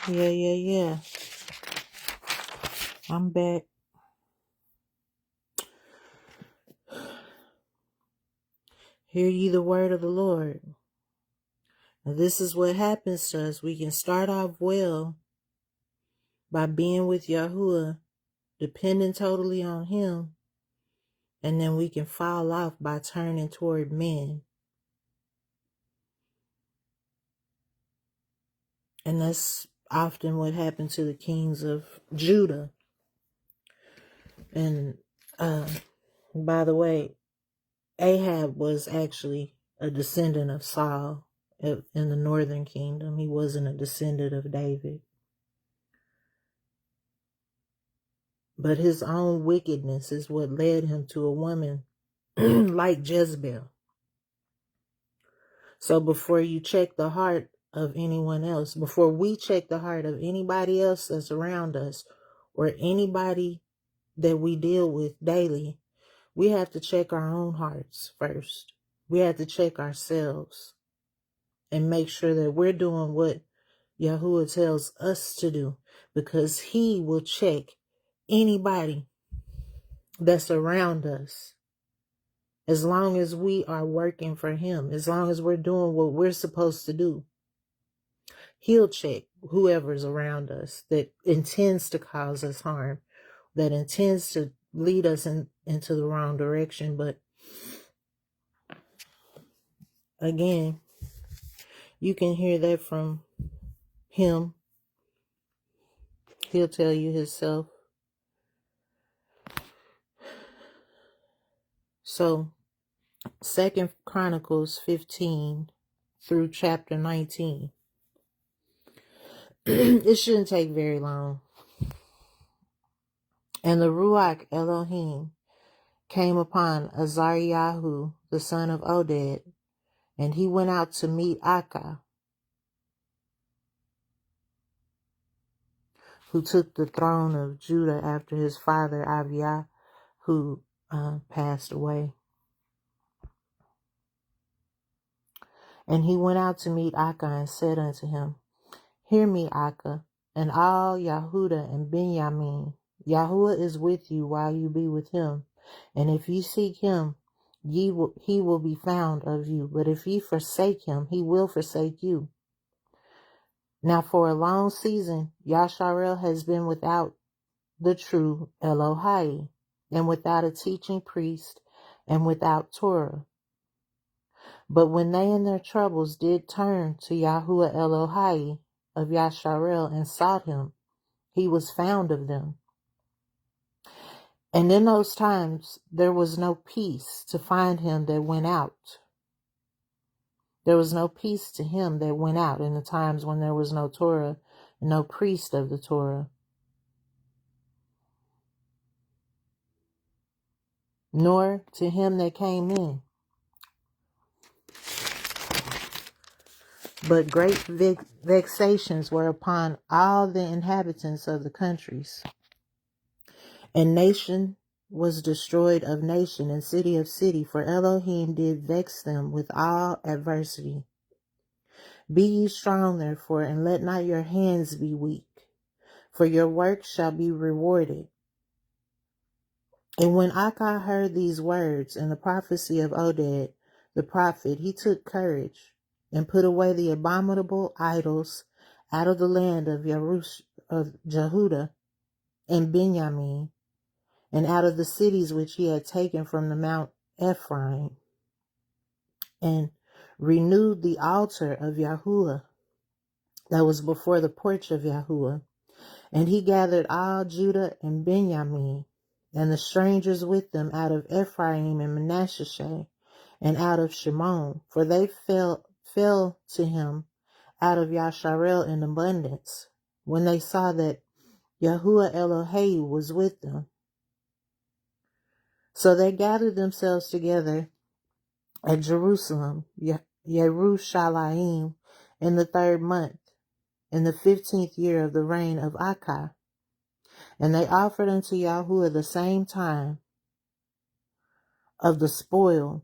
Yeah. I'm back. Hear ye the word of the Lord. Now, this is what happens to us. We can start off well by being with Yahuwah, depending totally on Him, and then we can fall off by turning toward men. And that's often what happened to the kings of Judah. And by the way, Ahab was actually a descendant of Saul in the northern kingdom. He wasn't a descendant of David. But his own wickedness is what led him to a woman like Jezebel. So before you check the heart of anyone else, before we check the heart of anybody else that's around us or anybody that we deal with daily, we have to check our own hearts first. We have to check ourselves and make sure that we're doing what Yahuwah tells us to do, because He will check anybody that's around us. As long as we are working for Him, as long as we're doing what we're supposed to do, He'll check whoever's around us that intends to cause us harm, that intends to lead us into the wrong direction. But again, you can hear that from Him. He'll tell you Himself. So 2 Chronicles 15 through chapter 19. It shouldn't take very long. And the Ruach Elohim came upon Azariahu, the son of Oded, and he went out to meet Akah, who took the throne of Judah after his father Abiah, who passed away. And he went out to meet Akah and said unto him, Hear me, Akah, and all Yahudah and Benjamin. Yahuwah is with you while you be with him. And if ye seek him, he will be found of you. But if ye forsake him, he will forsake you. Now for a long season, Yasharel has been without the true Elohai, and without a teaching priest, and without Torah. But when they in their troubles did turn to Yahuwah Elohai of Yasharel and sought him, he was found of them. And in those times there was no peace to find him that went out. There was no peace to him that went out in the times when there was no Torah and no priest of the Torah. Nor to him that came in. But great vexations were upon all the inhabitants of the countries. And nation was destroyed of nation, and city of city, for Elohim did vex them with all adversity. Be ye strong, therefore, and let not your hands be weak, for your work shall be rewarded. And when Akah heard these words and the prophecy of Oded the prophet, he took courage and put away the abominable idols out of the land of Jehudah and Benjamin, and out of the cities which he had taken from the Mount Ephraim, and renewed the altar of Yahuwah that was before the porch of Yahuwah. And he gathered all Judah and Benjamin, and the strangers with them out of Ephraim and Manasseh, and out of Shimon, for they fell to him out of Yasharel in abundance, when they saw that Yahuwah Elohei was with them. So they gathered themselves together at Jerusalem, Yerushalayim, in the 3rd month, in the 15th year of the reign of Akah. And they offered unto Yahuwah the same time of the spoil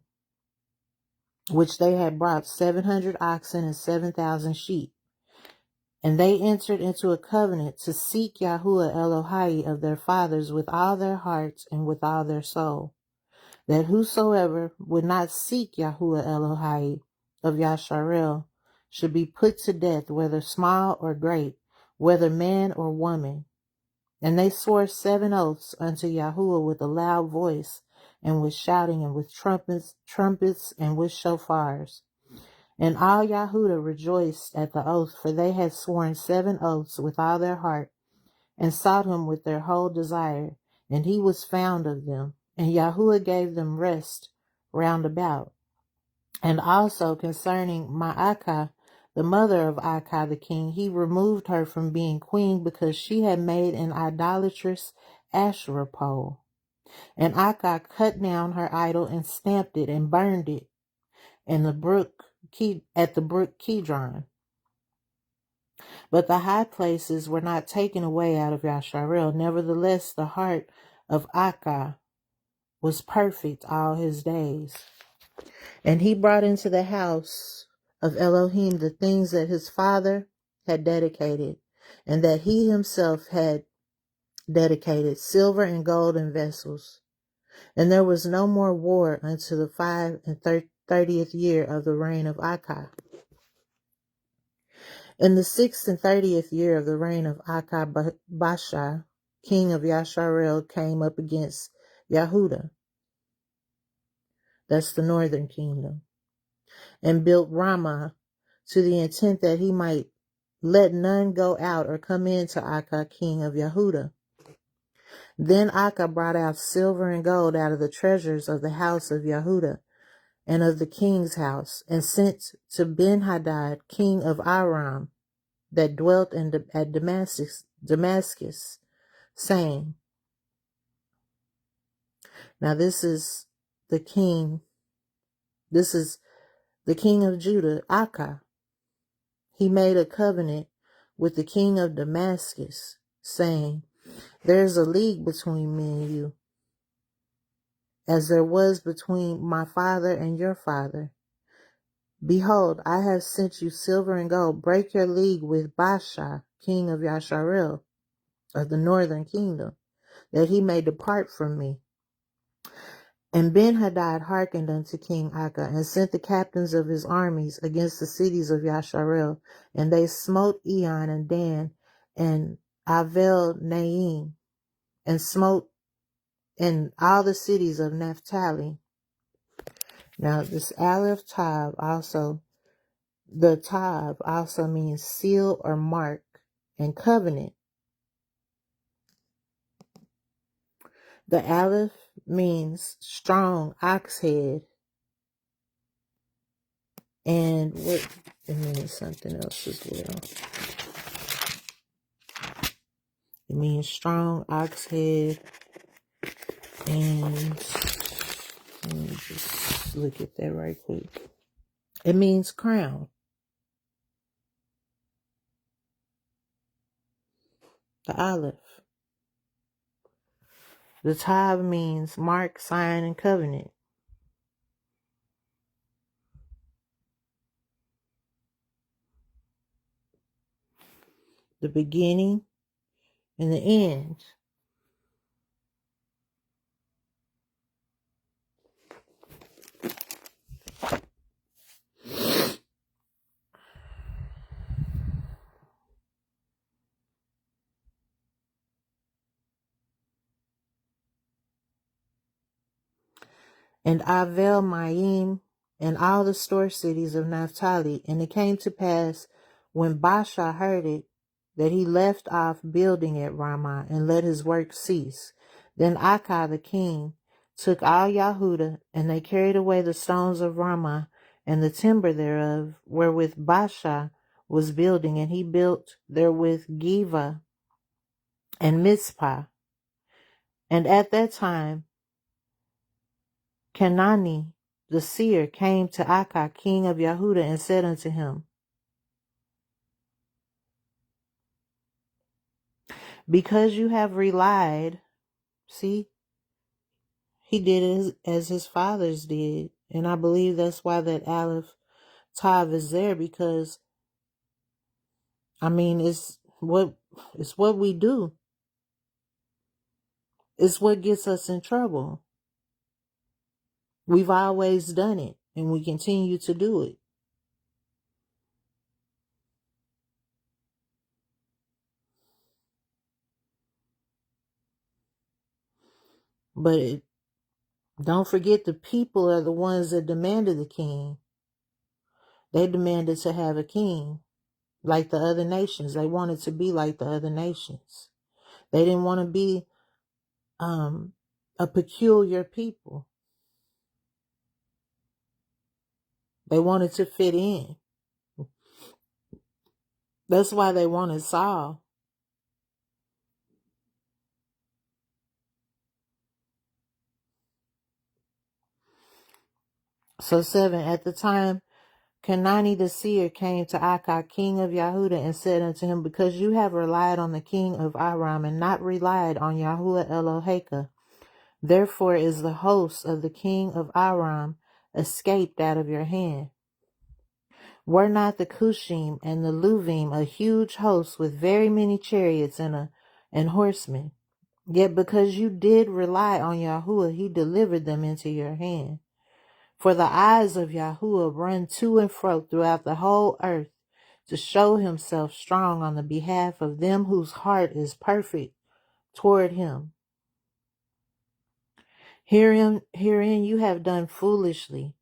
which they had brought 700 oxen and 7,000 sheep. And they entered into a covenant to seek Yahuwah Elohai of their fathers with all their hearts and with all their soul, that whosoever would not seek Yahuwah Elohai of Yasharel should be put to death, whether small or great, whether man or woman. And they swore 7 oaths unto Yahuwah with a loud voice, and with shouting, and with trumpets, and with shofars. And all Yahudah rejoiced at the oath, for they had sworn 7 oaths with all their heart, and sought him with their whole desire, and he was found of them. And Yahuwah gave them rest round about. And also concerning Ma'akah, the mother of Akah the king, he removed her from being queen, because she had made an idolatrous Asherah pole. And Akah cut down her idol and stamped it and burned it in the brook at the brook Kidron. But the high places were not taken away out of Yasharel. Nevertheless, the heart of Akah was perfect all his days. And he brought into the house of Elohim the things that his father had dedicated, and that he himself had dedicated, silver and gold and vessels. And there was no more war unto the 35th year of the reign of Akah. In the 36th year of the reign of Akah, Baasha, king of Yasharel, came up against Yahudah, that's the northern kingdom, and built Ramah, to the intent that he might let none go out or come in to Akah, king of Yahudah. Then Akah brought out silver and gold out of the treasures of the house of Yahudah and of the king's house, and sent to Ben-Hadad, king of Aram, that dwelt at Damascus, saying, now this is the king of Judah, Akah. He made a covenant with the king of Damascus, saying, there is a league between me and you, as there was between my father and your father. Behold, I have sent you silver and gold. Break your league with Baasha, king of Yasharel, of the northern kingdom, that he may depart from me. And Ben-Hadad hearkened unto King Akah, and sent the captains of his armies against the cities of Yasharel, and they smote Eon and Dan and Avel Naim, and smote in all the cities of Naphtali. Now this Aleph Tav also, the Tav also means seal or mark and covenant. The Aleph means strong ox head, and what it means something else as well. It means strong ox head, and let me just look at that right quick. It means crown. The Aleph. The Tav means mark, sign, and covenant. The beginning and the end. And Avel Maim, and all the store cities of Naphtali. And it came to pass, when Baasha heard it, that he left off building at Ramah, and let his work cease. Then Akah the king took all Yahudah, and they carried away the stones of Ramah, and the timber thereof, wherewith Baasha was building, and he built therewith Geva and Mizpah. And at that time Kenani the seer came to Akah, king of Yahudah, and said unto him, because you have relied, see, he did as his fathers did. And I believe that's why that Aleph Tav is there, because I mean, it's what we do. It's what gets us in trouble. We've always done it, and we continue to do it. But don't forget, the people are the ones that demanded the king. They demanded to have a king like the other nations. They wanted to be like the other nations. They didn't want to be a peculiar people. They wanted to fit in. That's why they wanted Saul. So 7, at the time, Kenani the seer came to Akah, king of Yahudah, and said unto him, because you have relied on the king of Aram and not relied on Yahuwah Eloheka, therefore is the host of the king of Aram escaped out of your hand. Were not the Cushim and the Luvim a huge host with very many chariots and horsemen? Yet because you did rely on Yahuwah, he delivered them into your hand. For the eyes of Yahuwah run to and fro throughout the whole earth to show himself strong on the behalf of them whose heart is perfect toward him. Herein you have done foolishly.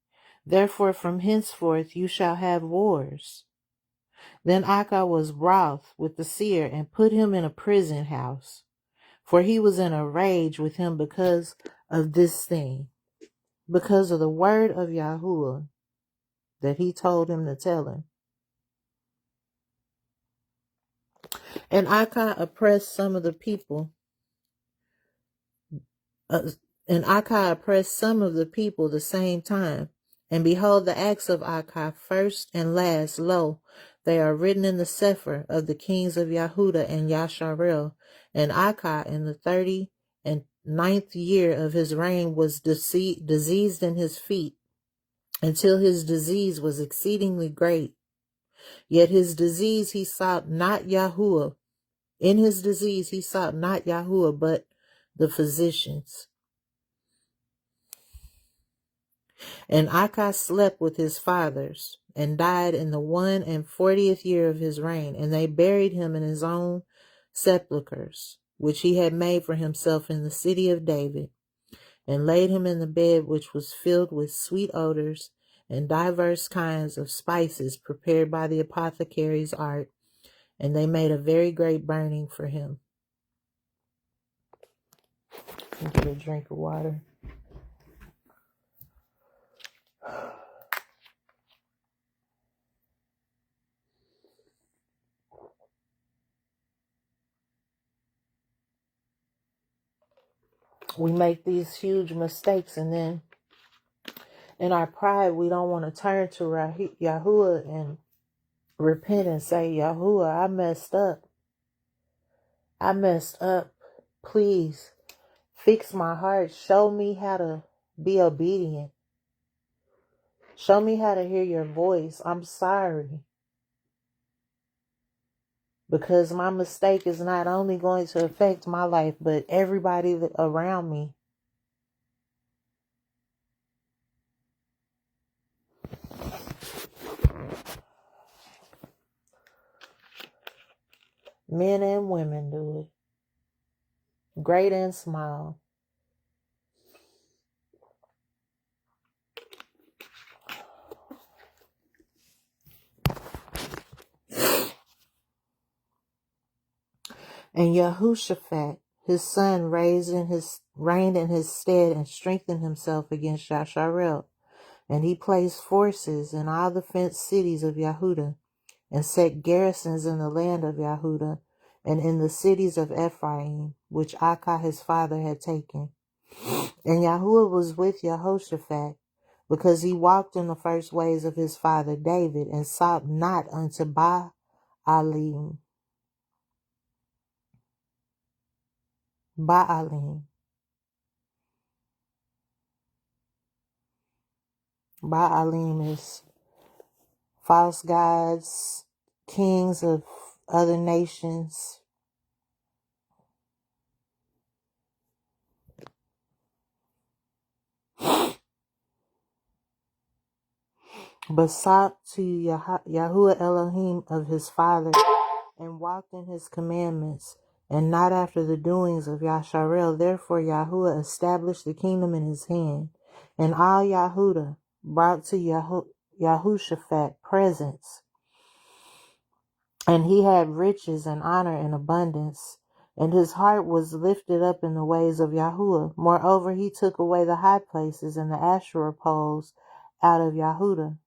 Therefore from henceforth you shall have wars. Then Akah was wroth with the seer and put him in a prison house, for he was in a rage with him because of this thing, because of the word of Yahuwah that he told him to tell him. And Akah oppressed some of the people. And Akah oppressed some of the people the same time. And behold, the acts of Akah, first and last, lo, they are written in the Sefer of the kings of Yahudah and Yasharel. And Akah in the 39th year of his reign was diseased in his feet, until his disease was exceedingly great. Yet his disease he sought not Yahuwah. In his disease he sought not Yahuwah, but the physicians. And Akah slept with his fathers, and died in the 41st year of his reign. And they buried him in his own sepulchres, which he had made for himself in the city of David, and laid him in the bed which was filled with sweet odors, and divers kinds of spices prepared by the apothecary's art. And they made a very great burning for him. Get a drink of water. We make these huge mistakes, and then in our pride, we don't want to turn to Yahuwah and repent and say, Yahuwah, I messed up. I messed up. Please fix my heart. Show me how to be obedient. Show me how to hear your voice. I'm sorry. Because my mistake is not only going to affect my life, but everybody around me. Men and women do it. Great and small. And Yehoshaphat, his son, reigned in his stead and strengthened himself against Yasharel. And he placed forces in all the fenced cities of Yahudah, and set garrisons in the land of Yahudah, and in the cities of Ephraim, which Akah his father had taken. And Yahuwah was with Yehoshaphat, because he walked in the first ways of his father David, and sought not unto Baalim. Baalim is false gods, kings of other nations but sought to Yahuwah Elohim of his father, and walked in his commandments, and not after the doings of Yasharel. Therefore Yahuwah established the kingdom in his hand, and all Yahudah brought to Yahushaphat presents, and he had riches and honor in abundance, and his heart was lifted up in the ways of Yahuwah. Moreover, he took away the high places and the Asherah poles out of Yahudah.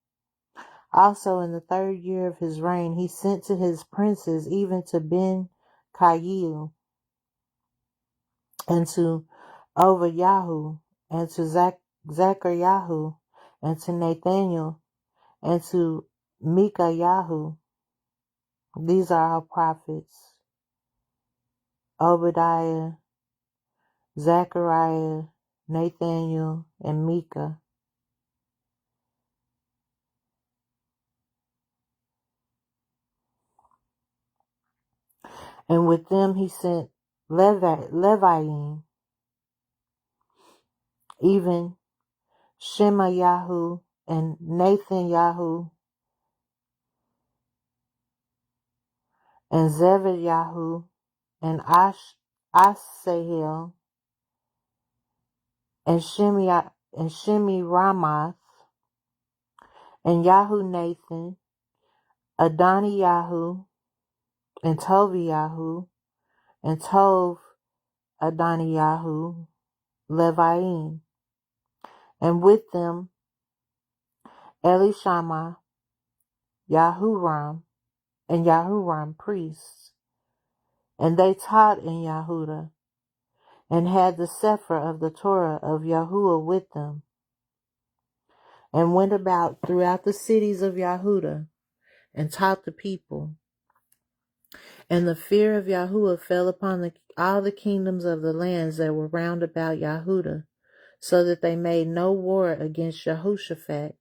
Also in the 3rd year of his reign, he sent to his princes, even to Ben Cayu, and to Obadiah, and to Zechariah, and to Nathaniel, and to Micaiah. These are our prophets: Obadiah, Zechariah, Nathaniel, and Micah. And with them he sent Leviim, even Shemayahu and Nathanyahu and Zebediah and Asahel and Shemi-Ramath and Yahu Nathan, Adoniyahu and Toviyahu and Tov Adoniyahu, Leviim, and with them Elishama, Yahuram, and Yahuram priests. And they taught in Yahudah, and had the sefer of the Torah of Yahuwah with them, and went about throughout the cities of Yahudah, and taught the people. And the fear of Yahuwah fell upon all the kingdoms of the lands that were round about Yahudah, so that they made no war against Jehoshaphat.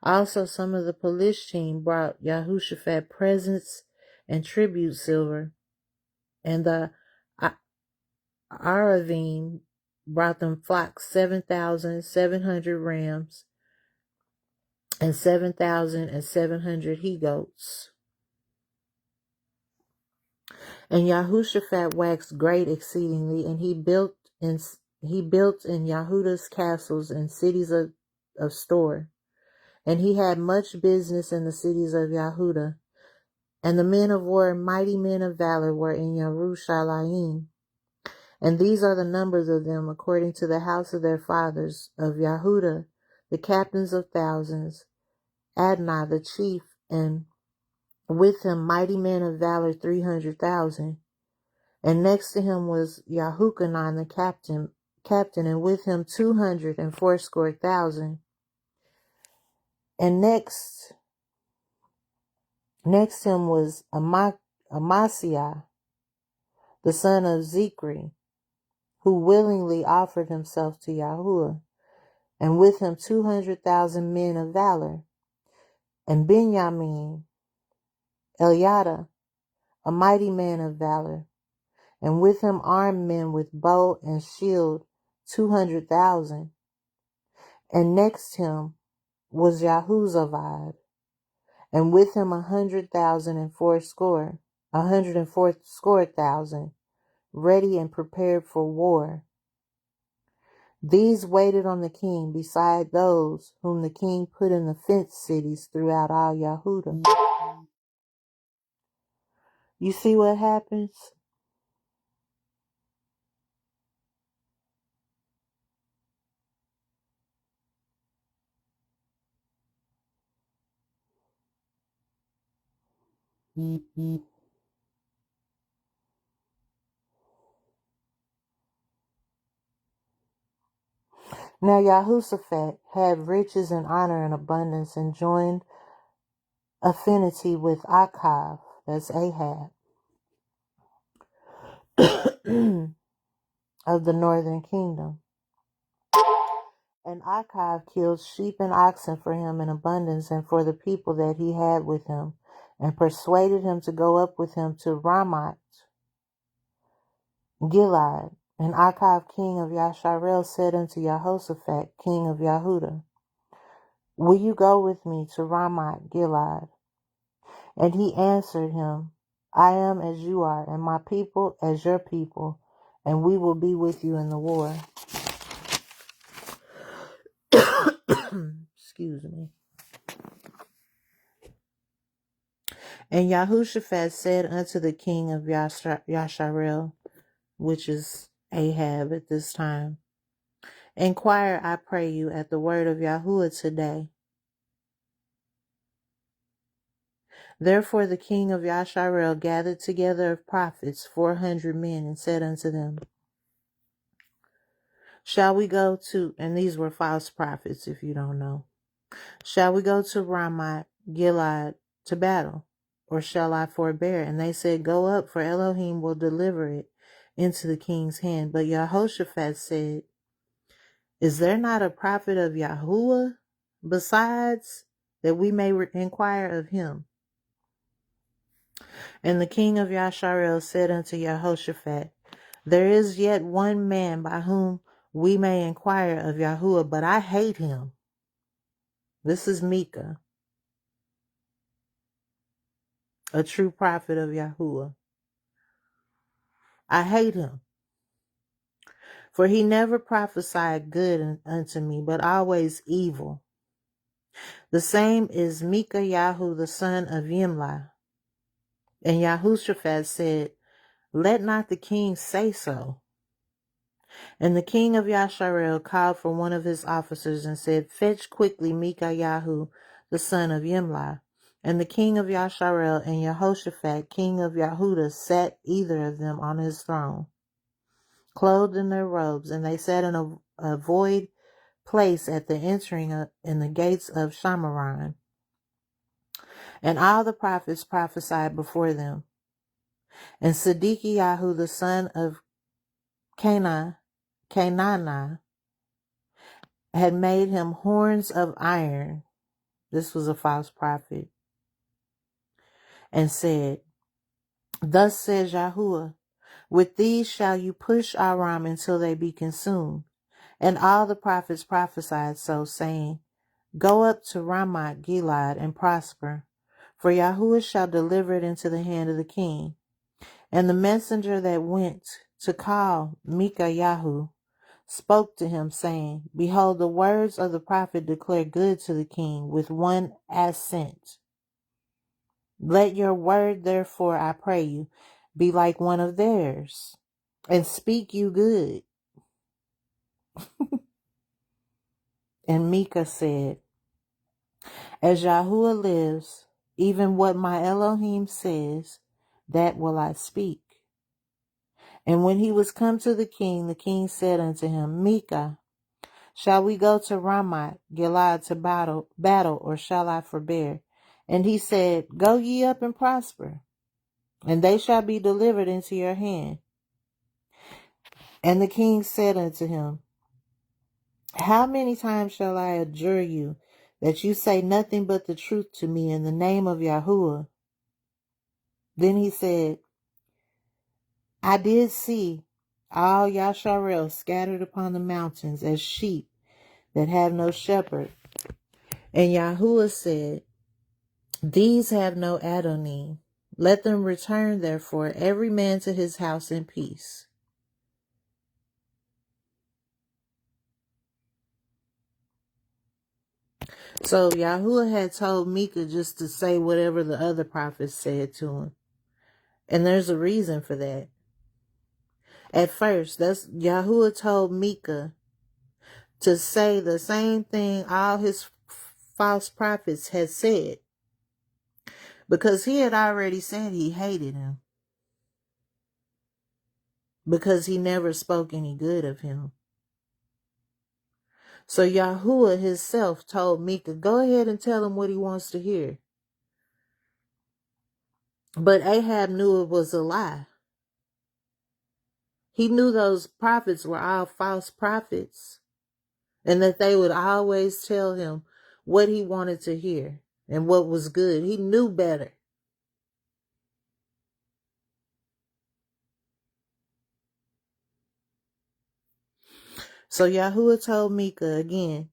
Also some of the Pelishtim brought Jehoshaphat presents and tribute silver, and the Aravim brought them flocks 7,700 rams, and 7,700 he-goats. And Jehoshaphat waxed great exceedingly, and he built in Yahudah's castles and cities of store. And he had much business in the cities of Yahudah. And the men of war and mighty men of valor were in Yerushalayim. And these are the numbers of them according to the house of their fathers: of Yahudah, the captains of thousands, Adnah the chief, and with him mighty men of valor 300,000. And next to him was Yahuchanan the captain, and with him 280,000. And next him was Amasiah, the son of Zikri, who willingly offered himself to Yahuwah, and with him 200,000 men of valor. And Benjamin, Eliada, a mighty man of valor, and with him armed men with bow and shield 200,000. And next him was Yahuzavad, and with him 140,000, ready and prepared for war. These waited on the king, beside those whom the king put in the fenced cities throughout all Yahudah. You see what happens? Now Yahushaphat had riches and honor in abundance, and joined affinity with Achav, that's Ahab, of the northern kingdom. And Achav killed sheep and oxen for him in abundance, and for the people that he had with him, and persuaded him to go up with him to Ramoth Gilead. And Achav king of Yasharel said unto Jehoshaphat king of Yahudah, Will you go with me to Ramoth Gilead? And he answered him, I am as you are, and my people as your people, and we will be with you in the war. Excuse me. And Jehoshaphat said unto the king of Yasharel, which is Ahab at this time, Inquire, I pray you, at the word of Yahuwah today. Therefore the king of Yasharel gathered together of prophets 400 men, and said unto them, Shall we go to, and these were false prophets if you don't know, shall we go to Ramoth Gilead to battle, or shall I forbear? And they said, Go up, for Elohim will deliver it into the king's hand. But Jehoshaphat said, Is there not a prophet of Yahuwah besides, that we may inquire of him? And the king of Yasharel said unto Jehoshaphat, There is yet one man by whom we may inquire of Yahuwah, but I hate him. This is Micah, a true prophet of Yahuwah. I hate him, for he never prophesied good unto me, but always evil. The same is Micah the son of Yimlah. And Jehoshaphat said, Let not the king say so. And the king of Yasharel called for one of his officers and said, Fetch quickly Micah the son of Yimlah. And the king of Yasharel and Jehoshaphat, king of Yahudah, sat either of them on his throne, clothed in their robes, and they sat in a void place at the entering in the gates of Shamaron. And all the prophets prophesied before them. And Siddiqiyahu the son of Kenana had made him horns of iron. This was a false prophet. And said, Thus says Yahuwah, with these shall you push Aram until they be consumed. And all the prophets prophesied so, saying, Go up to Ramoth Gilead and prosper, for Yahuwah shall deliver it into the hand of the king. And the messenger that went to call Micah spoke to him, saying, Behold, the words of the prophet declare good to the king with one assent. Let your word, therefore, I pray you, be like one of theirs, and speak you good. And Micah said, As Yahuwah lives, even what my Elohim says, that will I speak. And when he was come to the king said unto him, Micah, shall we go to Ramoth Gilead to battle, or shall I forbear? And he said, Go ye up and prosper, and they shall be delivered into your hand. And the king said unto him, How many times shall I adjure you that you say nothing but the truth to me in the name of Yahuwah? Then he said, I did see all Yasharel scattered upon the mountains as sheep that have no shepherd. And Yahuwah said, These have no Adonim. Let them return, therefore, every man to his house in peace. So Yahuwah had told Micah just to say whatever the other prophets said to him. And there's a reason for that. At first, Yahuwah told Micah to say the same thing all his false prophets had said, because he had already said he hated him, because he never spoke any good of him. So Yahuwah himself told Micah, go ahead and tell him what he wants to hear. But Ahab knew it was a lie. He knew those prophets were all false prophets, and that they would always tell him what he wanted to hear and what was good. He knew better. So Yahuwah told Micah again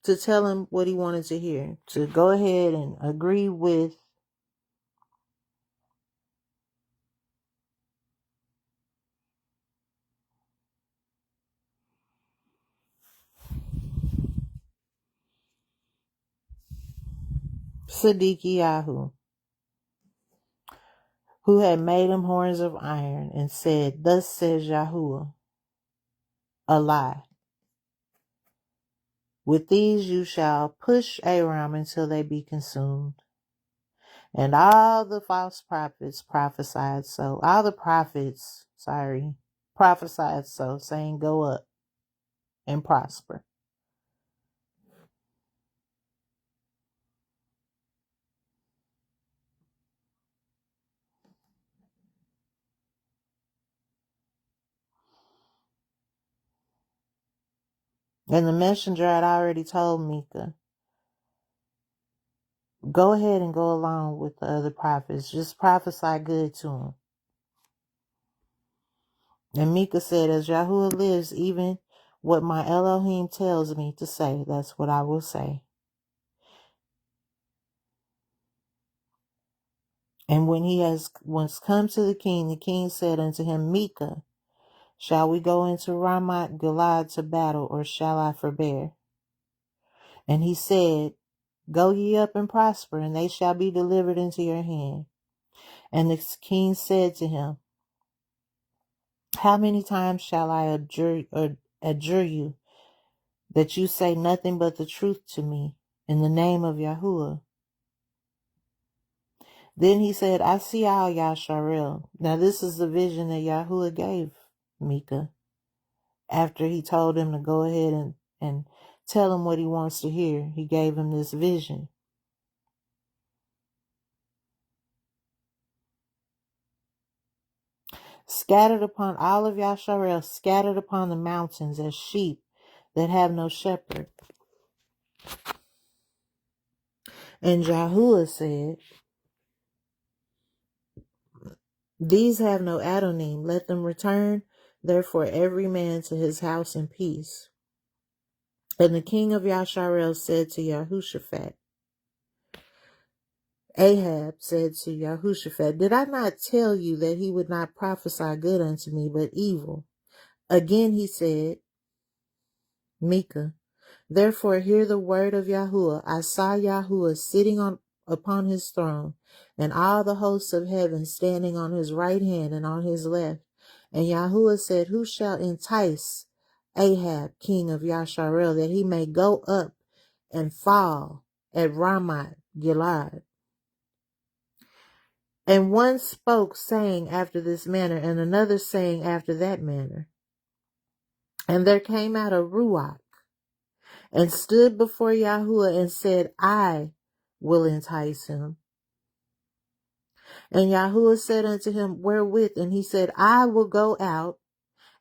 to tell him what he wanted to hear, to go ahead and agree with Siddiqiyahu, who had made him horns of iron, and said, Thus says Yahuwah, a lie. With these you shall push Aram until they be consumed. And all the false prophets prophesied so. All the prophets, prophesied so, saying, Go up and prosper. And the messenger had already told Micah, Go ahead and go along with the other prophets. Just prophesy good to them. And Micah said, As Yahuwah lives, even what my Elohim tells me to say, that's what I will say. And when he has once come to the king said unto him, Micah, shall we go into Ramoth Gilead to battle, or shall I forbear? And he said, Go ye up and prosper, and they shall be delivered into your hand. And the king said to him, How many times shall I adjure you that you say nothing but the truth to me in the name of Yahuwah? Then he said, I see all Yasharel. Now this is the vision that Yahuwah gave Micah after he told him to go ahead and tell him what he wants to hear. He gave him this vision. Scattered upon all of Yasharel, scattered upon the mountains as sheep that have no shepherd. And Yahuwah said, These have no Adonim, let them return, therefore every man to his house in peace. And the king of Yasharel said to Yahushaphat, Ahab said to Yahushaphat, Did I not tell you that he would not prophesy good unto me, but evil? Again he said, Micah, therefore hear the word of Yahuwah. I saw Yahuwah sitting upon his throne, and all the hosts of heaven standing on his right hand and on his left. And Yahuwah said, Who shall entice Ahab, king of Yasharel, that he may go up and fall at Ramoth Gilead? And one spoke, saying after this manner, and another saying after that manner. And there came out a Ruach, and stood before Yahuwah, and said, I will entice him. And Yahuwah said unto him, Wherewith? And he said, I will go out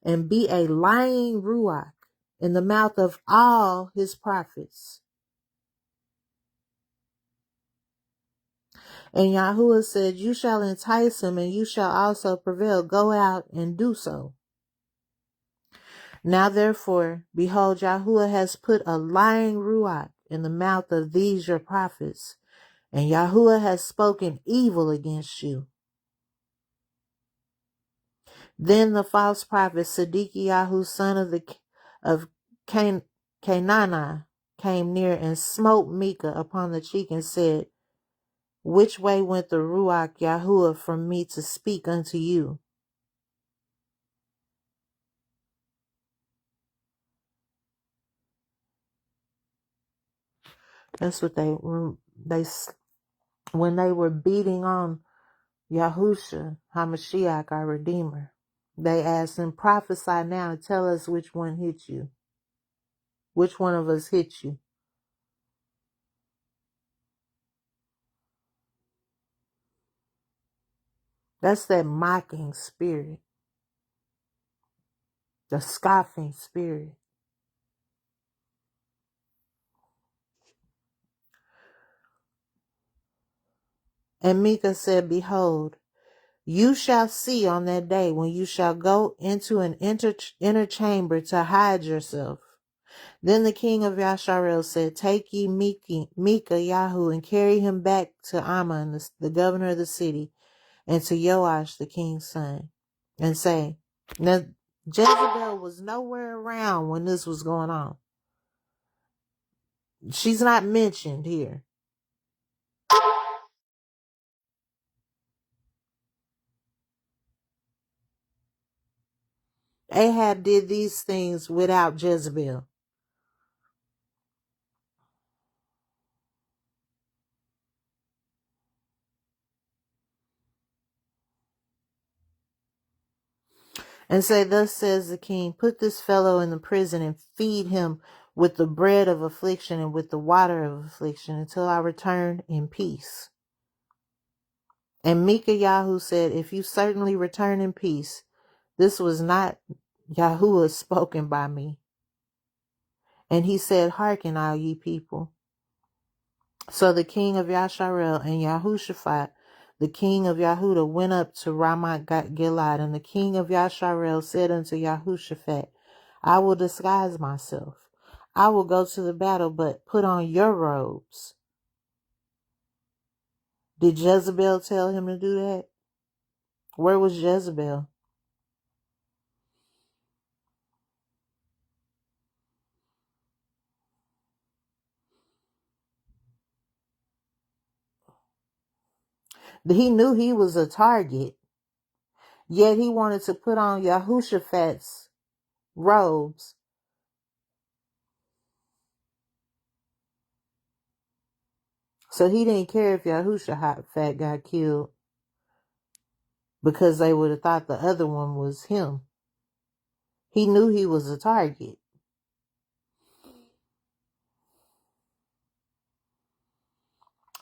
and be a lying Ruach in the mouth of all his prophets. And Yahuwah said, You shall entice him, and you shall also prevail. Go out and do so. Now therefore, behold, Yahuwah has put a lying Ruach in the mouth of these your prophets, and Yahuwah has spoken evil against you. Then the false prophet Siddiqiyahu, son of Canaan, came near and smote Micah upon the cheek and said, Which way went the Ruach Yahuwah from me to speak unto you? That's what they when they were beating on Yahusha, Hamashiach, our Redeemer. They asked him, Prophesy now and tell us which one hit you. Which one of us hit you? That's that mocking spirit, the scoffing spirit. And Micah said, Behold, you shall see on that day when you shall go into an inner chamber to hide yourself. Then the king of Yasharel said, Take ye Micah Yahu, and carry him back to Ammon, the governor of the city, and to Joash, the king's son, and say, Now Jezebel was nowhere around when this was going on. She's not mentioned here. Ahab did these things without Jezebel. And say, Thus says the king, Put this fellow in the prison and feed him with the bread of affliction and with the water of affliction until I return in peace. And Micah said, If you certainly return in peace, this was not Yahuwah spoken by me. And he said, Hearken, all ye people. So the king of Yasharel and Yahushaphat, the king of Yahudah, went up to Ramoth Gilead. And the king of Yasharel said unto Yahushaphat, I will disguise myself. I will go to the battle, but put on your robes. Did Jezebel tell him to do that? Where was Jezebel? He knew he was a target, yet he wanted to put on Yahushaphat's robes. So he didn't care if Yahushaphat got killed, because they would have thought the other one was him. He knew he was a target.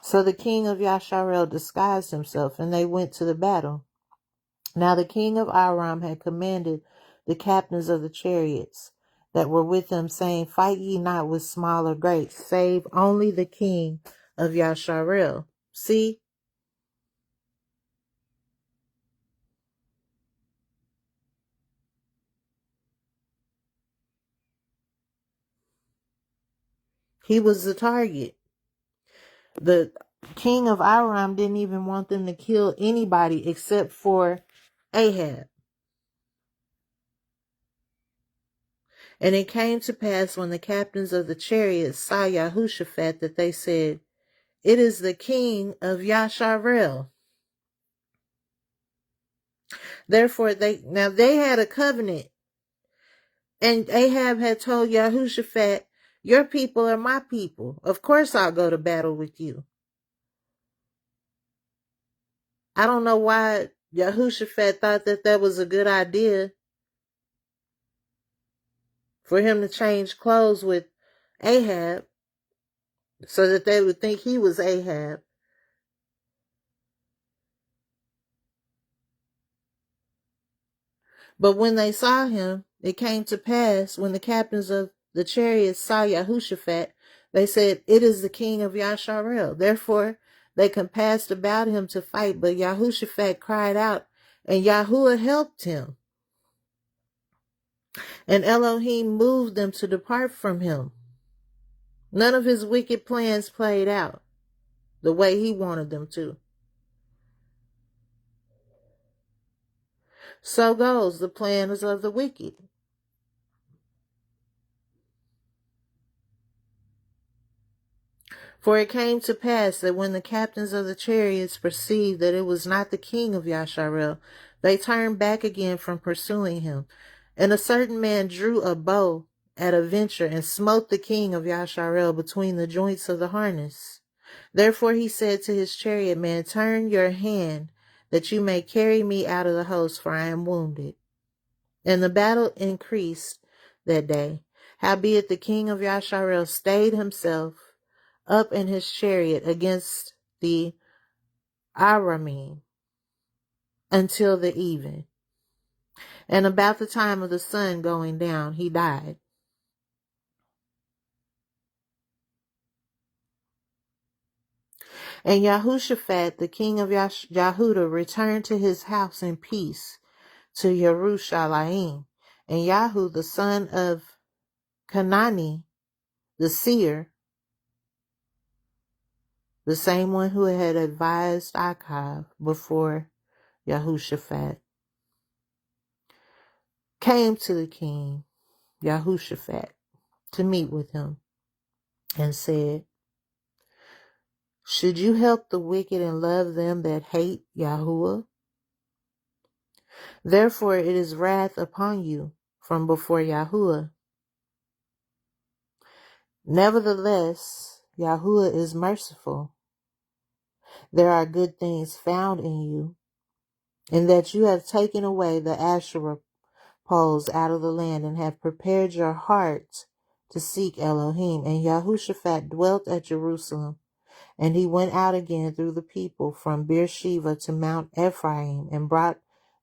So the king of Yasharel disguised himself, and they went to the battle. Now the king of Aram had commanded the captains of the chariots that were with him, saying, Fight ye not with small or great, save only the king of Yasharel. See? He was the target. The king of Aram didn't even want them to kill anybody except for Ahab. And it came to pass when the captains of the chariots saw Yahushaphat that they said, It is the king of Yasharel. Therefore they had a covenant. And Ahab had told Yahushaphat, Your people are my people. Of course I'll go to battle with you. I don't know why Yahushaphat thought that was a good idea for him to change clothes with Ahab so that they would think he was Ahab. But when they saw him, it came to pass, when the captains of the chariots saw Yahushaphat, they said, It is the king of Yasharel. Therefore they compassed about him to fight, but Yahushaphat cried out, and Yahuwah helped him. And Elohim moved them to depart from him. None of his wicked plans played out the way he wanted them to. So goes the plans of the wicked. For it came to pass that when the captains of the chariots perceived that it was not the king of Yasharel, they turned back again from pursuing him. And a certain man drew a bow at a venture and smote the king of Yasharel between the joints of the harness. Therefore he said to his chariot man, Turn your hand, that you may carry me out of the host, for I am wounded. And the battle increased that day. Howbeit the king of Yasharel stayed himself up in his chariot against the Aramim until the even. And about the time of the sun going down, he died. And Yahushaphat, the king of Yahudah, returned to his house in peace to Yerushalayim. And Yahu, the son of Kanani, the seer, the same one who had advised Achab before Yahushaphat, came to the king, Yahushaphat, to meet with him and said, should you help the wicked and love them that hate Yahuwah? Therefore it is wrath upon you from before Yahuwah. Nevertheless, Yahuwah is merciful. There are good things found in you, in that you have taken away the Asherah poles out of the land and have prepared your heart to seek Elohim. And Yahushaphat dwelt at Jerusalem, and he went out again through the people from Beersheba to Mount Ephraim, and brought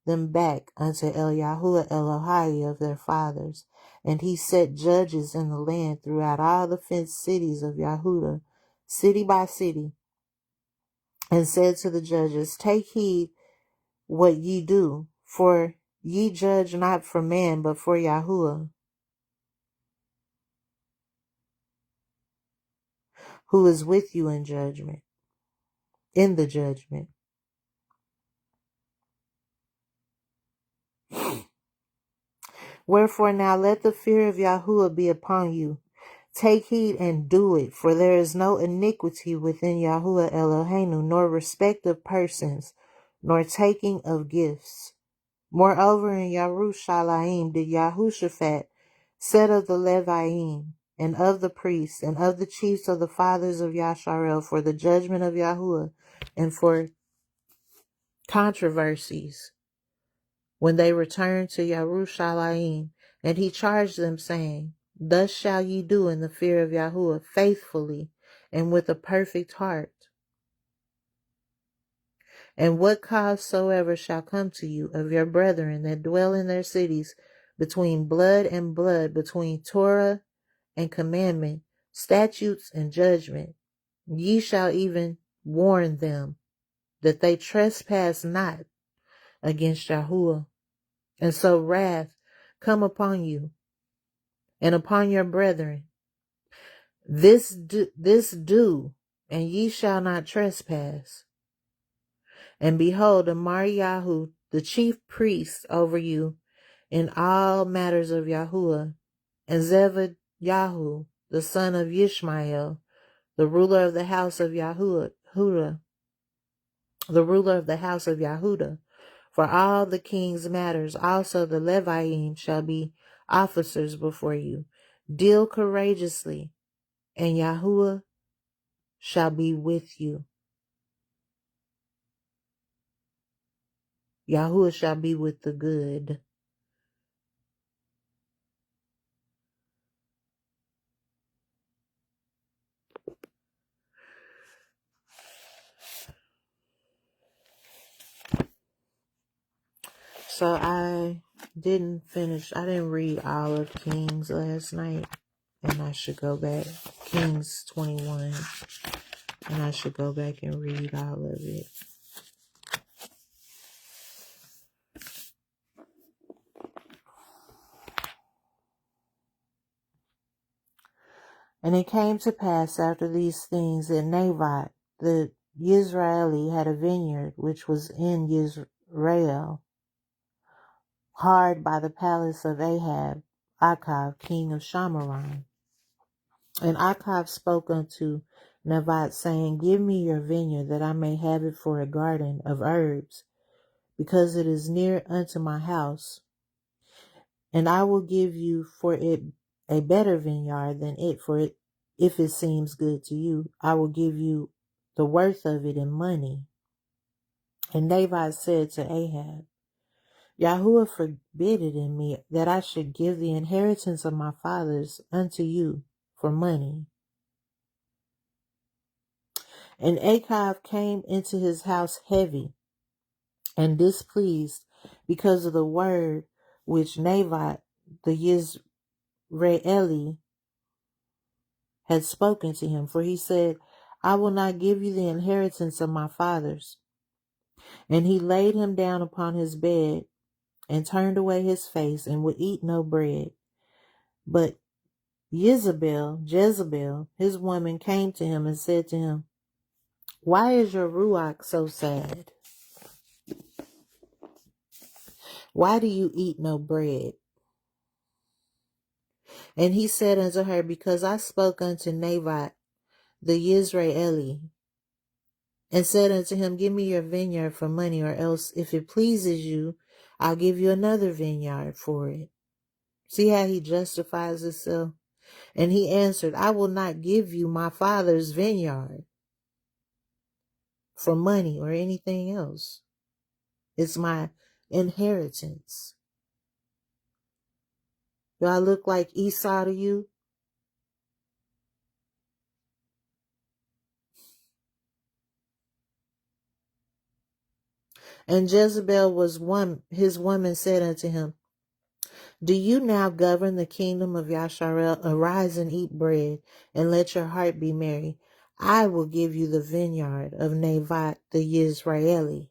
them back unto Yahuwah Elohai of their fathers. And he set judges in the land throughout all the fenced cities of Yahudah, city by city, and said to the judges, take heed what ye do, for ye judge not for man, but for Yahuwah, who is with you in the judgment. Wherefore now let the fear of Yahuwah be upon you. Take heed and do it, for there is no iniquity within Yahuwah Eloheinu, nor respect of persons, nor taking of gifts. Moreover, in Yerushalayim did Yahushaphat set of the Leviim, and of the priests, and of the chiefs of the fathers of Yasharel, for the judgment of Yahuwah, and for controversies, when they returned to Yerushalayim. And he charged them, saying, thus shall ye do in the fear of Yahuwah, faithfully, and with a perfect heart. And what cause soever shall come to you of your brethren that dwell in their cities, between blood and blood, between Torah and commandment, statutes and judgment, ye shall even warn them, that they trespass not against Yahuwah. And so wrath come upon you and upon your brethren. This do, and ye shall not trespass. And behold, Amariyahu, the chief priest over you in all matters of Yahuwah, and Zebadiah, the son of Yishmael, the ruler of the house of Yahudah, the ruler of the house of Yahudah, for all the king's matters. Also the Leviim shall be officers before you. Deal courageously, and Yahuwah shall be with you. Yahuwah shall be with the good. So I didn't read all of Kings last night, and I should go back. Kings 21, and I should go back and read all of it. And it came to pass after these things that Naboth the Yisraeli had a vineyard which was in Yisrael, hard by the palace of Achab, king of Samaron. And Achab spoke unto Naboth, saying, give me your vineyard, that I may have it for a garden of herbs, because it is near unto my house. And I will give you for it a better vineyard than it, for it, if it seems good to you. I will give you the worth of it in money. And Naboth said to Ahab, Yahuwah forbid it in me, that I should give the inheritance of my fathers unto you for money. And Achab came into his house heavy and displeased, because of the word which Naboth the Yisraeli had spoken to him. For he said, I will not give you the inheritance of my fathers. And he laid him down upon his bed, and turned away his face, and would eat no bread. But Jezebel, his woman, came to him and said to him, "Why is your ruach so sad? Why do you eat no bread?" And he said unto her, Because I spoke unto Nabat the Yisraeli, and said unto him, Give me your vineyard for money, or else, if it pleases you, I'll give you another vineyard for it. See how he justifies himself? And he answered, I will not give you my father's vineyard for money or anything else. It's my inheritance. Do I look like Esau to you? And Jezebel his woman said unto him, Do you now govern the kingdom of Yasharel? Arise and eat bread, and let your heart be merry. I will give you the vineyard of Nabat the Yisraeli.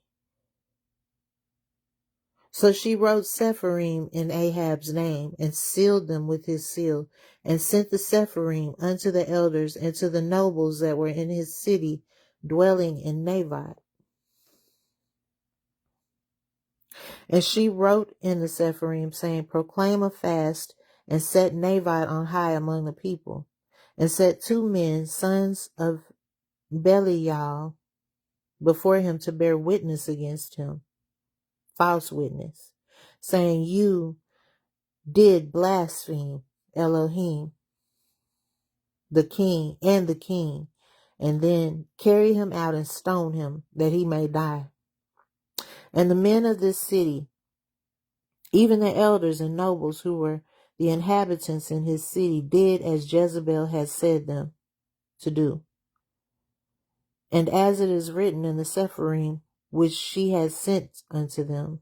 So she wrote Sepharim in Ahab's name, and sealed them with his seal, and sent the Sepharim unto the elders and to the nobles that were in his city, dwelling in Nabat. And she wrote in the Sepharim, saying, Proclaim a fast, and set Nabat on high among the people, and set 2 men, sons of Belial, before him to bear witness against him, false witness, saying, You did blaspheme Elohim, the king, and then carry him out and stone him, that he may die. And the men of this city, even the elders and nobles who were the inhabitants in his city, did as Jezebel had said them to do, and as it is written in the Sepharim which she had sent unto them.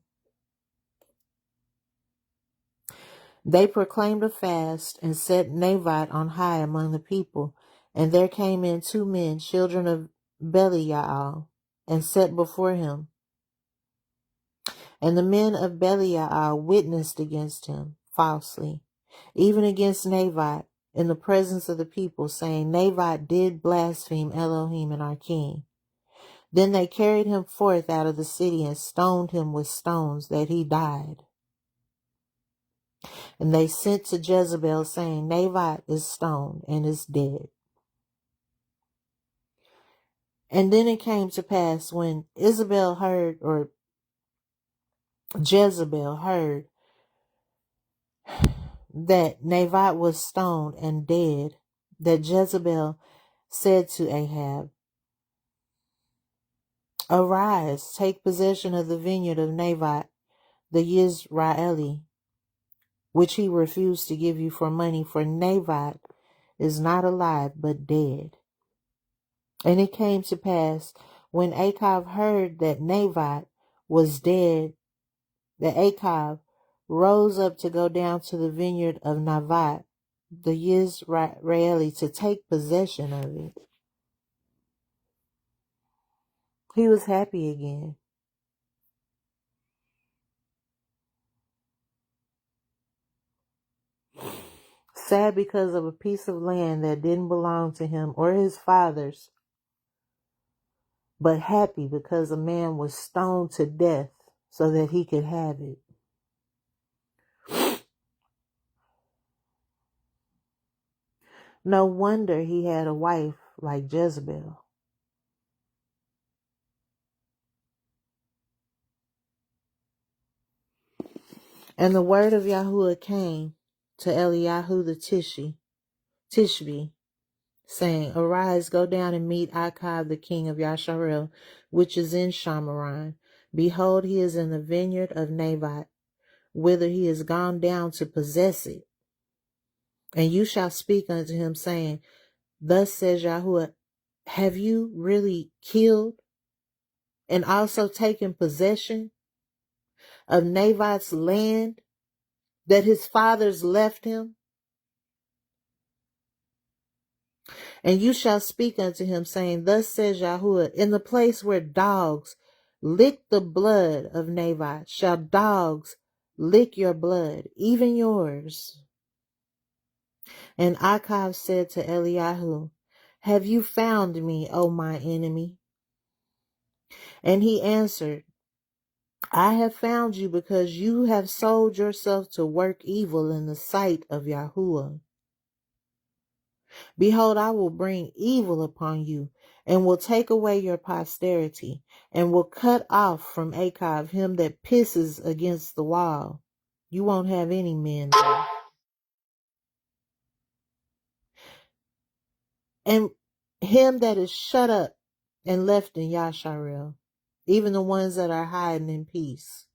They proclaimed a fast and set Nabat on high among the people. And there came in 2 men, children of Belial, and set before him. And the men of Belial witnessed against him falsely, even against Nabat, in the presence of the people, saying, Nabat did blaspheme Elohim and our king. Then they carried him forth out of the city and stoned him with stones, that he died. And they sent to Jezebel, saying, Nabat is stoned and is dead. And then it came to pass, when Jezebel heard that Nabat was stoned and dead, that Jezebel said to Ahab, Arise, take possession of the vineyard of Nabat the Yisraeli, which he refused to give you for money, for Nabat is not alive but dead. And it came to pass, when Achab heard that Nabat was dead, that Achab rose up to go down to the vineyard of Nabat the Yisraeli, to take possession of it. He was happy again. Sad because of a piece of land that didn't belong to him or his fathers, but happy because a man was stoned to death so that he could have it. No wonder he had a wife like Jezebel. And the word of Yahuwah came to Eliyahu the Tishbe, saying, Arise, go down and meet Achab the king of Yasharel, which is in Shamaron. Behold, he is in the vineyard of Nabat, whither he is gone down to possess it. And you shall speak unto him, saying, Thus says Yahuwah, have you really killed and also taken possession of Nabat's land that his fathers left him? And you shall speak unto him, saying, Thus says Yahuwah, in the place where dogs lick the blood of Nabat, shall dogs lick your blood, even yours. And Achab said to Eliyahu, have you found me, O my enemy? And he answered, I have found you because you have sold yourself to work evil in the sight of Yahuwah. Behold, I will bring evil upon you, and will take away your posterity, and will cut off from Achab him that pisses against the wall. You won't have any men there. And him that is shut up and left in Yasharel, even the ones that are hiding in peace.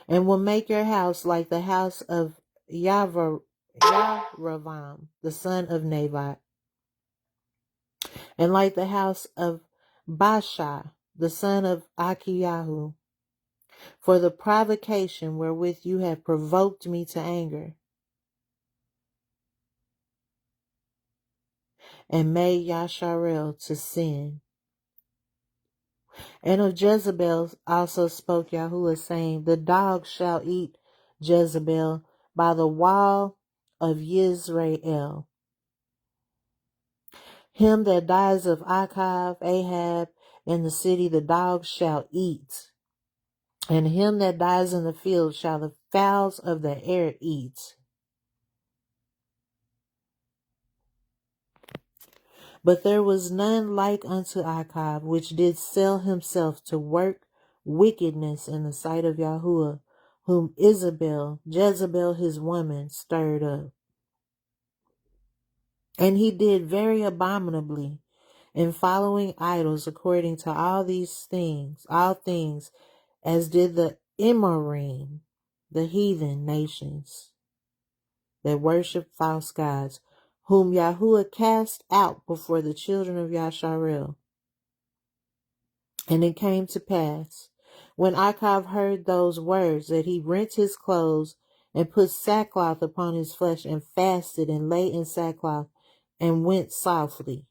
And will make your house like the house of Yaravam, the son of Nabat, and like the house of Baasha, the son of Achiyahu, for the provocation wherewith you have provoked me to anger, and made Yasharel to sin. And of Jezebel also spoke Yahuwah, saying, the dog shall eat Jezebel by the wall of Yisrael. Him that dies of Ahab in the city the dogs shall eat, and him that dies in the field shall the fowls of the air eat. But there was none like unto Achab, which did sell himself to work wickedness in the sight of Yahuwah, whom Jezebel his woman, stirred up. And he did very abominably in following idols according to all things, as did the Emorim, the heathen nations that worship false gods, whom Yahuwah cast out before the children of Yasharel. And it came to pass, when Achab heard those words, that he rent his clothes and put sackcloth upon his flesh, and fasted and lay in sackcloth and went softly.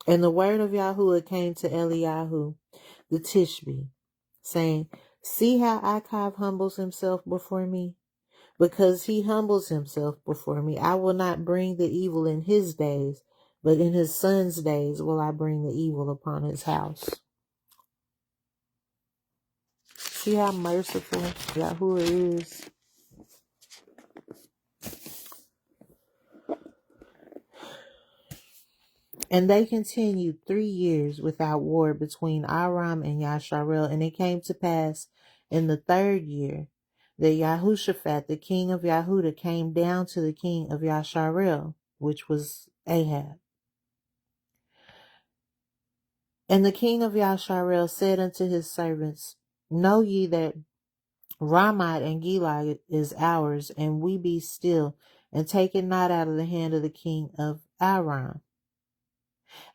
And the word of Yahuwah came to Eliyahu the Tishbe, saying, see how Achab humbles himself before me? Because he humbles himself before me, I will not bring the evil in his days, but in his son's days will I bring the evil upon his house. See how merciful Yahuwah is? And they continued 3 years without war between Aram and Yasharel. And it came to pass in the 3rd year that Yahushaphat, the king of Yahudah, came down to the king of Yasharel, which was Ahab. And the king of Yasharel said unto his servants, know ye that Ramoth and Gilead is ours, and we be still, and take it not out of the hand of the king of Aram.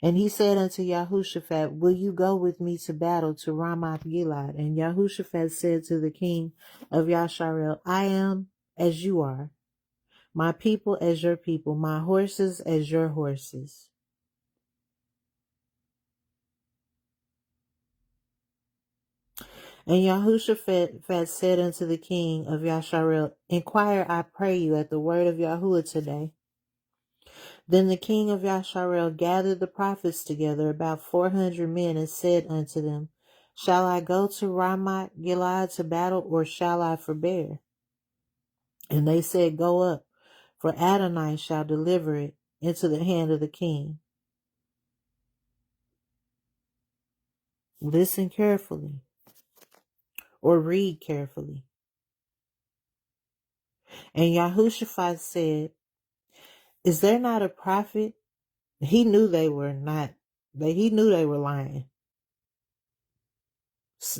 And he said unto Yahushaphat, will you go with me to battle to Ramoth Gilead? And Yahushaphat said to the king of Yasharel, I am as you are, my people as your people, my horses as your horses. And Yahushaphat said unto the king of Yasharel, inquire, I pray you, at the word of Yahuwah today. Then the king of Yasharel gathered the prophets together, about 400 men, and said unto them, shall I go to Ramoth Gilead to battle, or shall I forbear? And they said, go up, for Adonai shall deliver it into the hand of the king. Listen carefully, or read carefully. And Yahushaphat said, is there not a prophet? He knew they were not, he knew they were lying.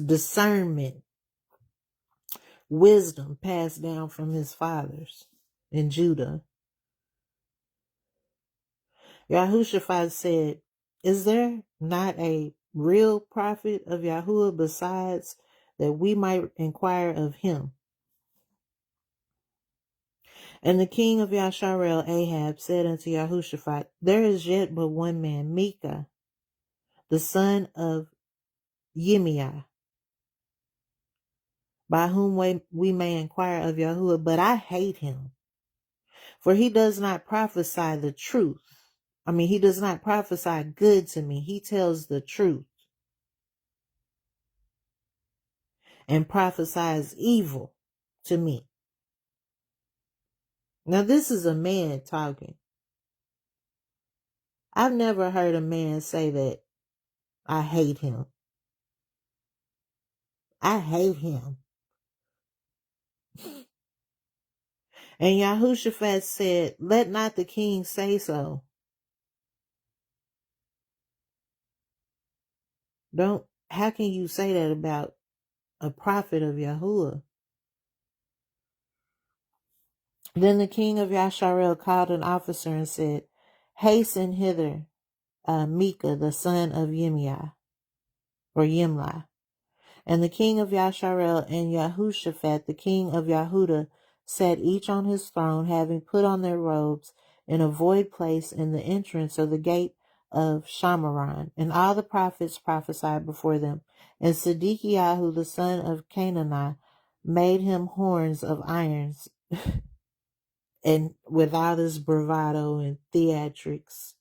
Discernment, wisdom passed down from his fathers in Judah. Yahushaphat said, is there not a real prophet of Yahuwah besides, that we might inquire of him? And the king of Yasharel, Ahab, said unto Yahushaphat, there is yet but one man, Micah, the son of Yimiah, by whom we may inquire of Yahuwah, but I hate him, for he does not prophesy the truth. He does not prophesy good to me. He tells the truth and prophesies evil to me. Now, this is a man talking. I've never heard a man say that I hate him. I hate him. And Yahushaphat said, let not the king say so. How can you say that about a prophet of Yahuwah? Then the king of Yasharel called an officer and said, hasten hither Micah, the son of Yimlah. And the king of Yasharel and Yahushaphat, the king of Yahudah, sat each on his throne, having put on their robes, in a void place in the entrance of the gate of Shamaron. And all the prophets prophesied before them. And Zedekiah, the son of Canaanah, made him horns of irons, and with all his bravado and theatrics,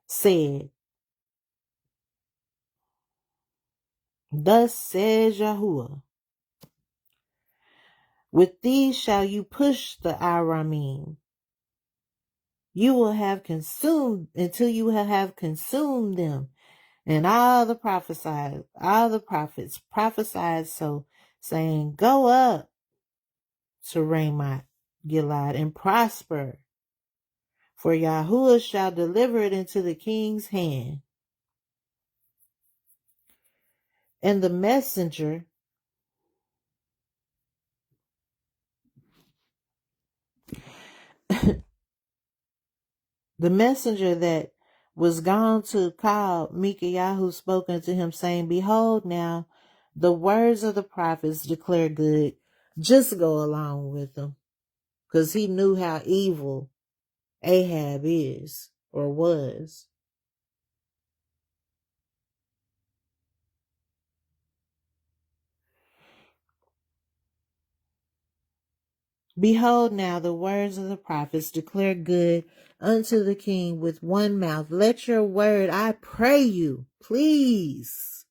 said, thus says Yahuwah, with these shall you push the Aramim. You will have consumed until you have consumed them. And all the prophets prophesied so, saying, go up to Ramoth Gilead and prosper, for Yahuwah shall deliver it into the king's hand. And the messenger that was gone to call Micaiah spoke unto him, saying, behold, now the words of the prophets declare good. Just go along with them, because he knew how evil Ahab is or was. Behold, now the words of the prophets declare good unto the king with one mouth. Let your word, I pray you, please,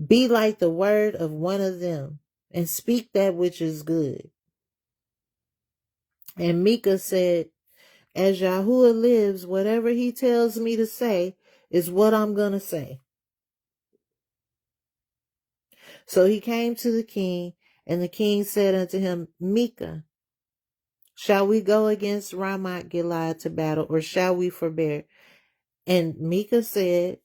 be like the word of one of them, and speak that which is good. And Micah said, as Yahuwah lives, whatever he tells me to say is what I'm going to say. So he came to the king, and the king said unto him, Micah, shall we go against Ramoth Gilead to battle, or shall we forbear? And Micah said,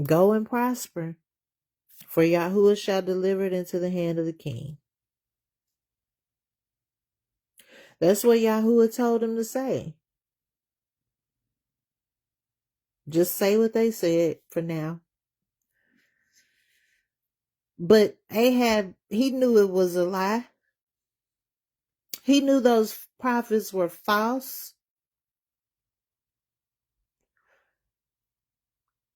go and prosper, for Yahuwah shall deliver it into the hand of the king. That's what Yahuwah told him to say. Just say what they said for now. But Ahab, he knew it was a lie. He knew those prophets were false.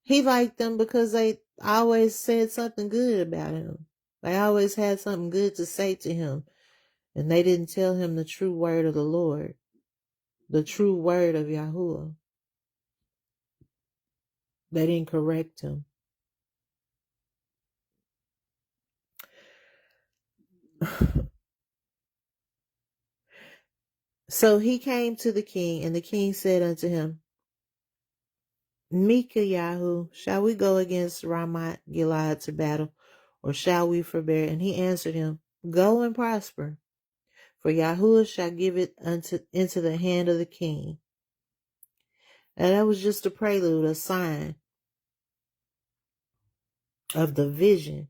He liked them because they always said something good about him. They always had something good to say to him. And they didn't tell him the true word of the Lord, the true word of Yahuwah. They didn't correct him. So he came to the king, and the king said unto him, Micaiah, shall we go against Ramoth Gilead to battle, or shall we forbear? And he answered him, go and prosper, for Yahuwah shall give it into the hand of the king. And that was just a prelude, a sign of the vision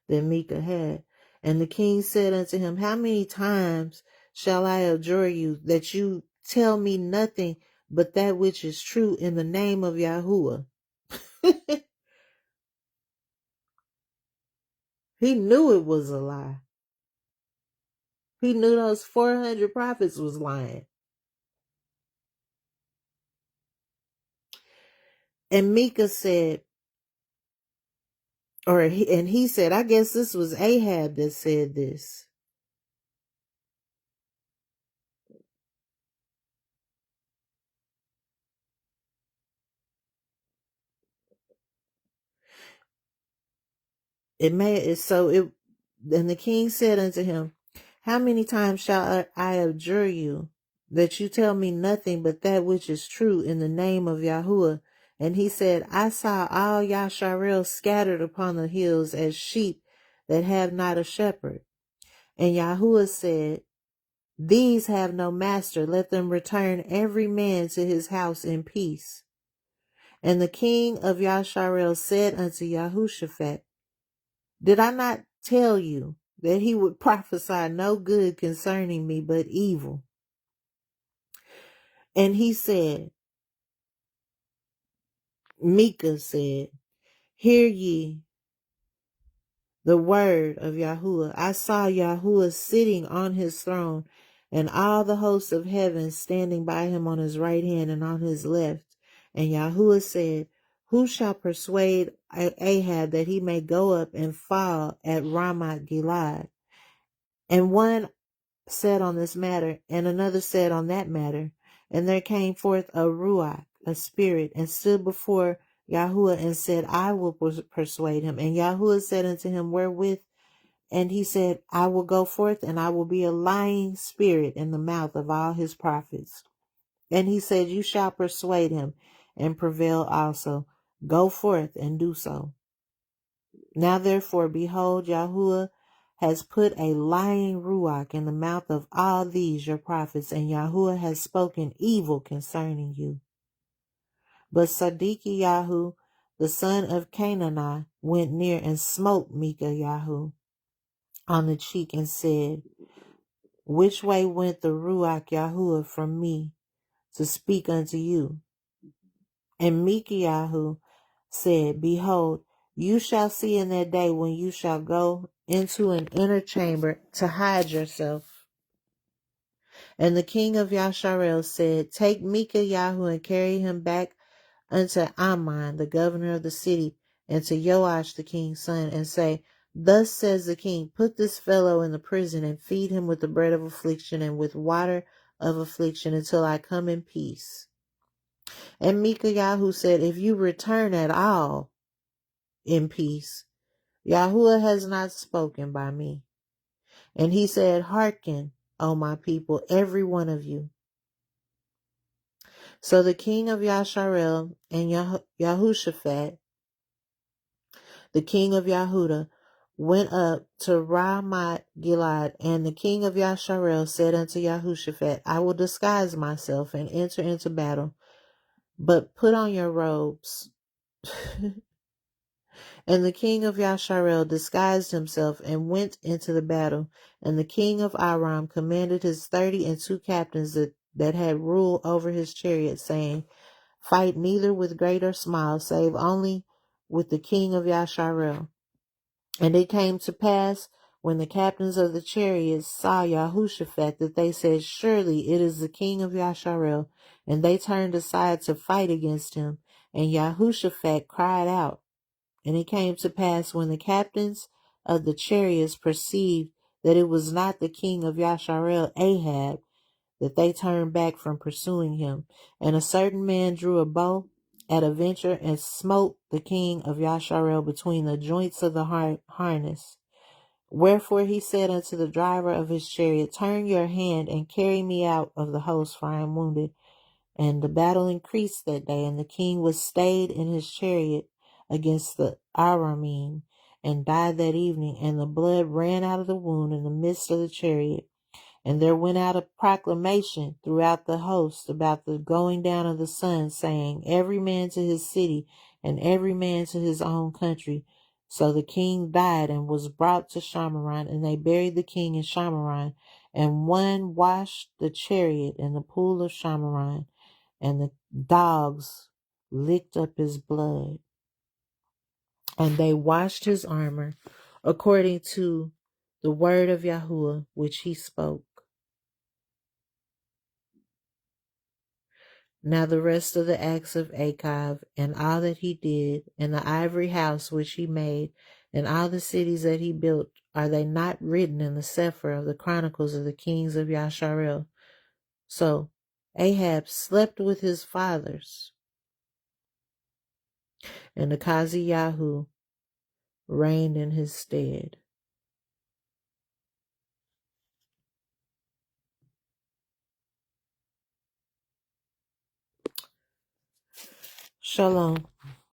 that Micah had. And the king said unto him, how many times shall I adjure you that you tell me nothing but that which is true in the name of Yahuwah? He knew it was a lie. He knew those 400 prophets was lying. And Micah said, and he said, I guess this was Ahab that said this. And the king said unto him, how many times shall I adjure you that you tell me nothing but that which is true in the name of Yahuwah? And he said, I saw all Yasharel scattered upon the hills as sheep that have not a shepherd. And Yahuwah said, these have no master, let them return every man to his house in peace. And the king of Yasharel said unto Yahushaphat, did I not tell you that he would prophesy no good concerning me, but evil? And he said, Micah said, hear ye the word of Yahuwah. I saw Yahuwah sitting on his throne, and all the hosts of heaven standing by him on his right hand and on his left. And Yahuwah said, who shall persuade Ahab that he may go up and fall at Ramoth Gilead? And one said on this matter, and another said on that matter. And there came forth a Ruach, a spirit, and stood before Yahuwah and said, I will persuade him. And Yahuwah said unto him, wherewith? And he said, I will go forth, and I will be a lying spirit in the mouth of all his prophets. And he said, you shall persuade him and prevail also. Go forth and do so. Now therefore, behold, Yahuwah has put a lying ruach in the mouth of all these your prophets, and Yahuwah has spoken evil concerning you. But Sadiki Yahu, the son of Canaanah, went near and smote Micah Yahu on the cheek and said, which way went the ruach Yahuwah from me to speak unto you? And Micah said, behold, you shall see in that day when you shall go into an inner chamber to hide yourself. And the king of Yasharel said, take Micah and carry him back unto Ammon, the governor of the city, and to Joash the king's son, and say, thus says the king, put this fellow in the prison and feed him with the bread of affliction and with water of affliction until I come in peace. And Micah said, if you return at all in peace, Yahuwah has not spoken by me. And he said, hearken, O my people, every one of you. So the king of Yasharel and Yahushaphat, the king of Yahudah, went up to Ramoth Gilead, and the king of Yasharel said unto Yahushaphat, I will disguise myself and enter into battle, but put on your robes. And the king of Yasharel disguised himself and went into the battle. And the king of Aram commanded his 32 captains that had rule over his chariot, saying, fight neither with great or small, save only with the king of Yasharel. And it came to pass, when the captains of the chariots saw Yahushaphat, that they said, surely it is the king of Yasharel. And they turned aside to fight against him. And Yahushaphat cried out. And it came to pass, when the captains of the chariots perceived that it was not the king of Yasharel, Ahab, that they turned back from pursuing him. And a certain man drew a bow at a venture and smote the king of Yasharel between the joints of the harness. Wherefore he said unto the driver of his chariot, turn your hand and carry me out of the host, for I am wounded. And the battle increased that day, and the king was stayed in his chariot against the Aramim, and died that evening, and the blood ran out of the wound in the midst of the chariot. And there went out a proclamation throughout the host about the going down of the sun, saying, every man to his city, and every man to his own country. So the king died and was brought to Shamaron, and they buried the king in Shamaron. And one washed the chariot in the pool of Shamaron, and the dogs licked up his blood. And they washed his armor according to the word of Yahuwah, which he spoke. Now the rest of the acts of Achab, and all that he did, and the ivory house which he made, and all the cities that he built, are they not written in the Sefer of the Chronicles of the kings of Yasharel? So Ahab slept with his fathers, and Akaziyahu reigned in his stead. Shalom.